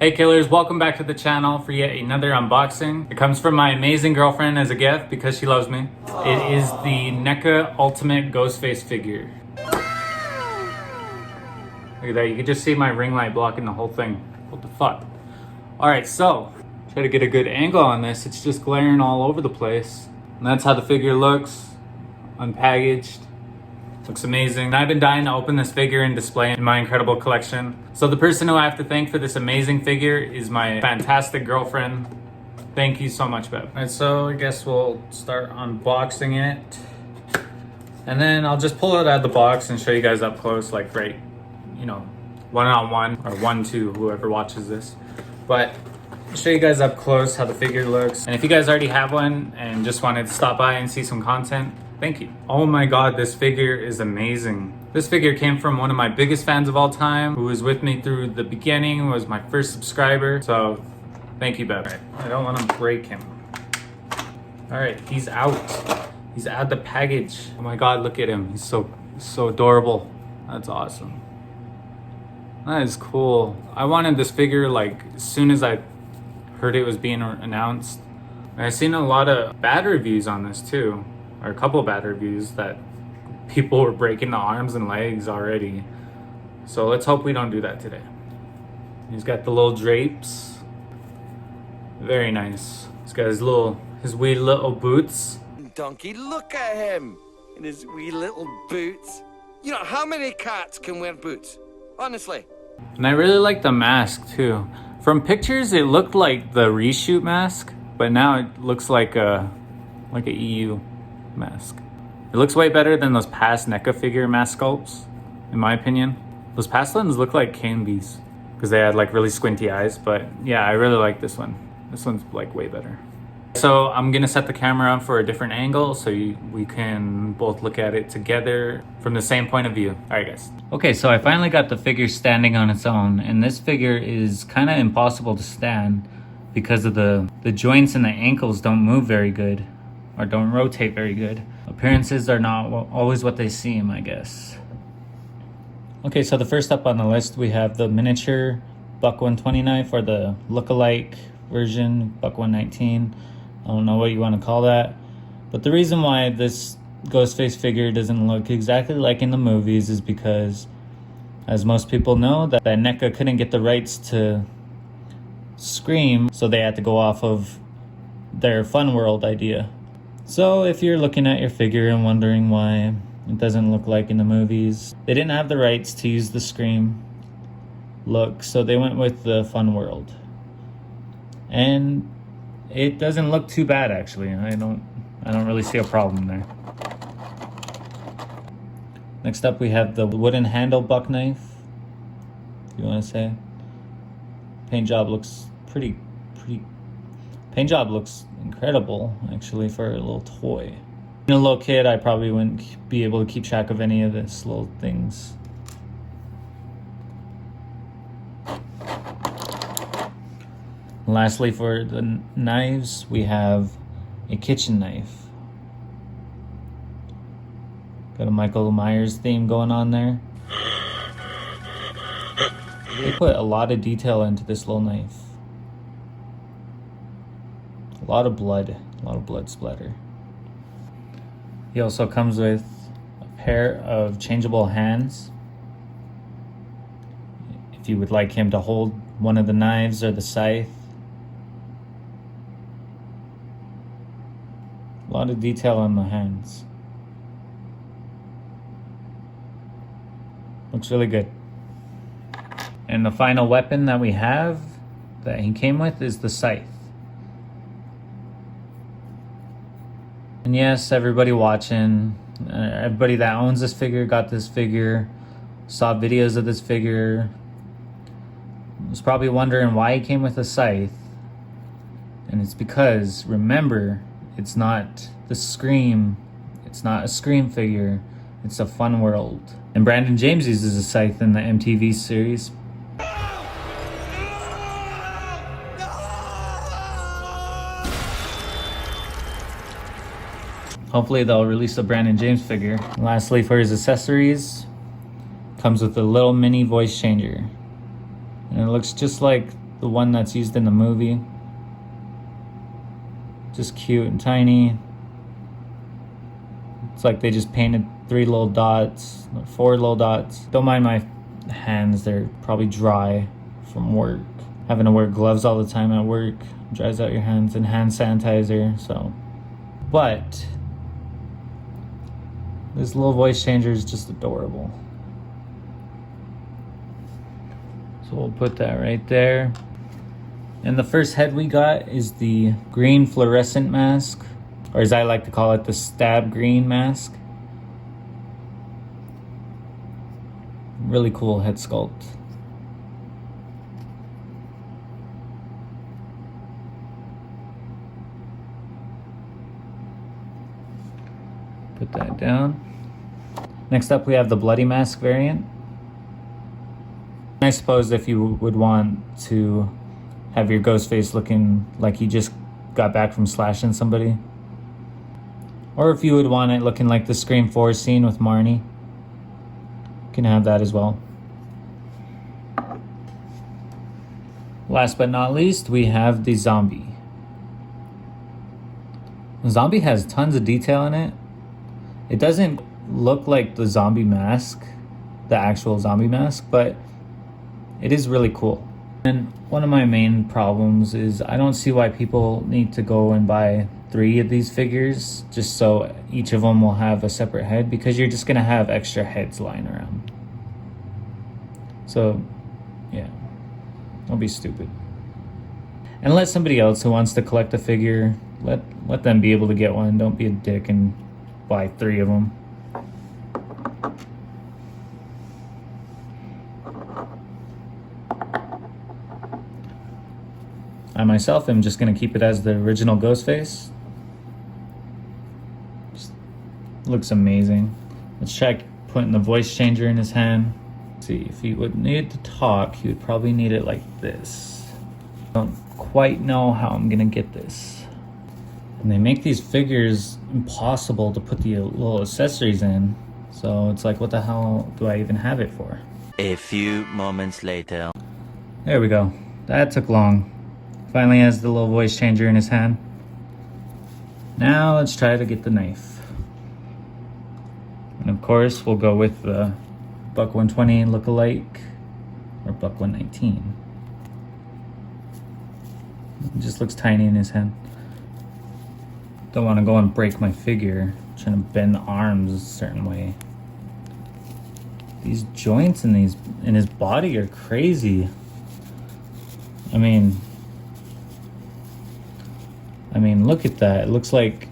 Hey killers, welcome back to the channel for yet another unboxing. It comes from my amazing girlfriend as a gift because she loves me. It is the Neca Ultimate Ghostface figure. Look at that, you can just see my ring light blocking the whole thing. What the fuck? Alright, so, try to get a good angle on this. It's just glaring all over the place. And that's how the figure looks, unpackaged. Looks amazing. I've been dying to open this figure and display it in my incredible collection. So the person who I have to thank for this amazing figure is my fantastic girlfriend. Thank you so much, Bev. Alright, so I guess we'll start unboxing it. And then I'll just pull it out of the box and show you guys up close, like right, you know, one-on-one or one-to whoever watches this. But I'll show you guys up close how the figure looks. And if you guys already have one and just wanted to stop by and see some content, thank you. Oh my god, this figure is amazing. This figure came from one of my biggest fans of all time, who was with me through the beginning, was my first subscriber. So, thank you, Bev. I don't want to break him. Alright, he's out. He's out the package. Oh my god, look at him. He's so adorable. That's awesome. That is cool. I wanted this figure like as soon as I heard it was being announced. And I've seen a lot of bad reviews on this too. Or a couple bad reviews that people were breaking the arms and legs already. So let's hope we don't do that today. He's got the little drapes. Very nice. He's got his wee little boots. Donkey, look at him in his wee little boots. You know, how many cats can wear boots? Honestly. And I really like the mask too. From pictures, it looked like the reshoot mask, but now it looks like a EU mask. It looks way better than those past NECA figure mask sculpts, in my opinion. Those past ones look like cane bees because they had like really squinty eyes, but yeah, I really like this one. This one's like way better. So I'm gonna set the camera up for a different angle so we can both look at it together from the same point of view. All right, guys. Okay, so I finally got the figure standing on its own, and this figure is kind of impossible to stand because of the joints and the ankles don't move very good. Or don't rotate very good. Appearances are not always what they seem, I guess. Okay, so the first up on the list, we have the miniature Buck 120 knife, or the look-alike version, Buck 119. I don't know what you want to call that. But the reason why this Ghostface figure doesn't look exactly like in the movies is because, as most people know, that NECA couldn't get the rights to Scream, so they had to go off of their Fun World idea. So if you're looking at your figure and wondering why it doesn't look like in the movies, they didn't have the rights to use the Scream look, so they went with the Fun World. And it doesn't look too bad, actually. I don't really see a problem there. Next up we have the wooden handle buck knife. You want to say? Paint job looks pretty paint job looks incredible, actually, for a little toy. Being a little kid, I probably wouldn't be able to keep track of any of this little things. Lastly, for the knives, we have a kitchen knife. Got a Michael Myers theme going on there. They put a lot of detail into this little knife. A lot of blood splatter. He also comes with a pair of changeable hands if you would like him to hold one of the knives or the scythe. A lot of detail on the hands. Looks really good. And the final weapon that we have that he came with is the scythe. And yes, everybody watching, everybody that owns this figure, got this figure, saw videos of this figure, was probably wondering why he came with a scythe. And it's because, remember, it's not the Scream, it's not a Scream figure, it's a Fun World. And Brandon James uses a scythe in the MTV series. Hopefully they'll release a Brandon James figure. Lastly, for his accessories, comes with a little mini voice changer. And it looks just like the one that's used in the movie. Just cute and tiny. It's like they just painted 3 little dots, 4 little dots. Don't mind my hands, they're probably dry from work. Having to wear gloves all the time at work dries out your hands, and hand sanitizer, so. But this little voice changer is just adorable. So we'll put that right there. And the first head we got is the green fluorescent mask, or as I like to call it, the stab green mask. Really cool head sculpt. Put that down. Next up we have the bloody mask variant. I suppose if you would want to have your Ghostface looking like he just got back from slashing somebody, or if you would want it looking like the Scream 4 scene with Marnie, you can have that as well. Last but not least, we have the zombie. The zombie has tons of detail in it. It doesn't look like the zombie mask, the actual zombie mask, but it is really cool. And one of my main problems is I don't see why people need to go and buy 3 of these figures just so each of them will have a separate head, because you're just gonna have extra heads lying around. So yeah, don't be stupid. And let somebody else who wants to collect a figure, let them be able to get one. Don't be a dick and buy 3 of them. I myself am just going to keep it as the original Ghostface. Just looks amazing. Let's try putting the voice changer in his hand. Let's see, if he would need to talk, he would probably need it like this. I don't quite know how I'm going to get this. And they make these figures impossible to put the little accessories in. So it's like, what the hell do I even have it for? A few moments later. There we go. That took long. Finally has the little voice changer in his hand. Now let's try to get the knife. And of course, we'll go with the Buck 120 look-alike, or Buck 119. It just looks tiny in his hand. Don't want to go and break my figure, trying to bend the arms a certain way. These joints in his body are crazy. I mean, look at that. It looks like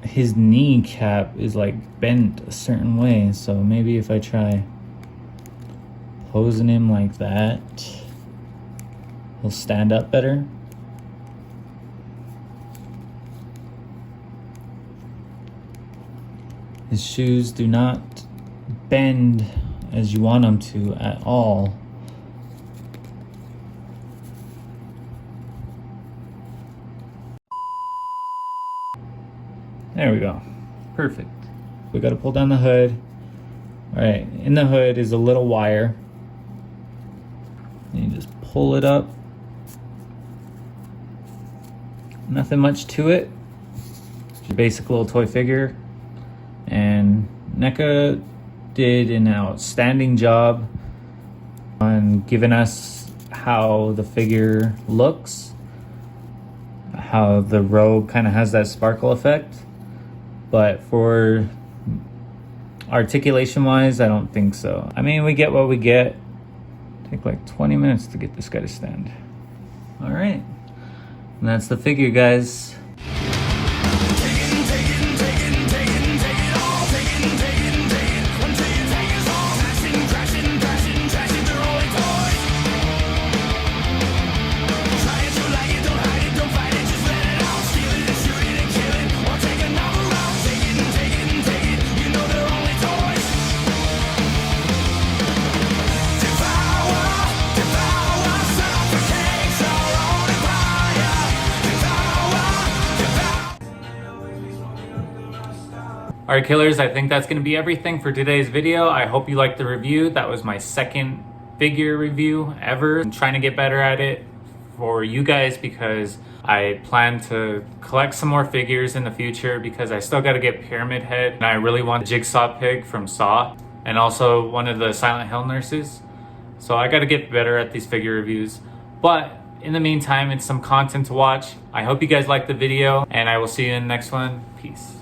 his kneecap is like bent a certain way. So maybe if I try posing him like that, he'll stand up better. His shoes do not bend as you want them to at all. There we go. Perfect. We got to pull down the hood. All right, in the hood is a little wire. And you just pull it up. Nothing much to it. It's your basic little toy figure. And Neca did an outstanding job on giving us how the figure looks, how the robe kind of has that sparkle effect. But for articulation wise, I don't think so. I mean, we get what we get. Take like 20 minutes to get this guy to stand. All right, and that's the figure, guys. All right, killers, I think that's going to be everything for today's video. I hope you liked the review. That was my second figure review ever. I'm trying to get better at it for you guys because I plan to collect some more figures in the future because I still got to get Pyramid Head and I really want Jigsaw Pig from Saw and also one of the Silent Hill nurses. So I got to get better at these figure reviews. But in the meantime, it's some content to watch. I hope you guys liked the video and I will see you in the next one. Peace.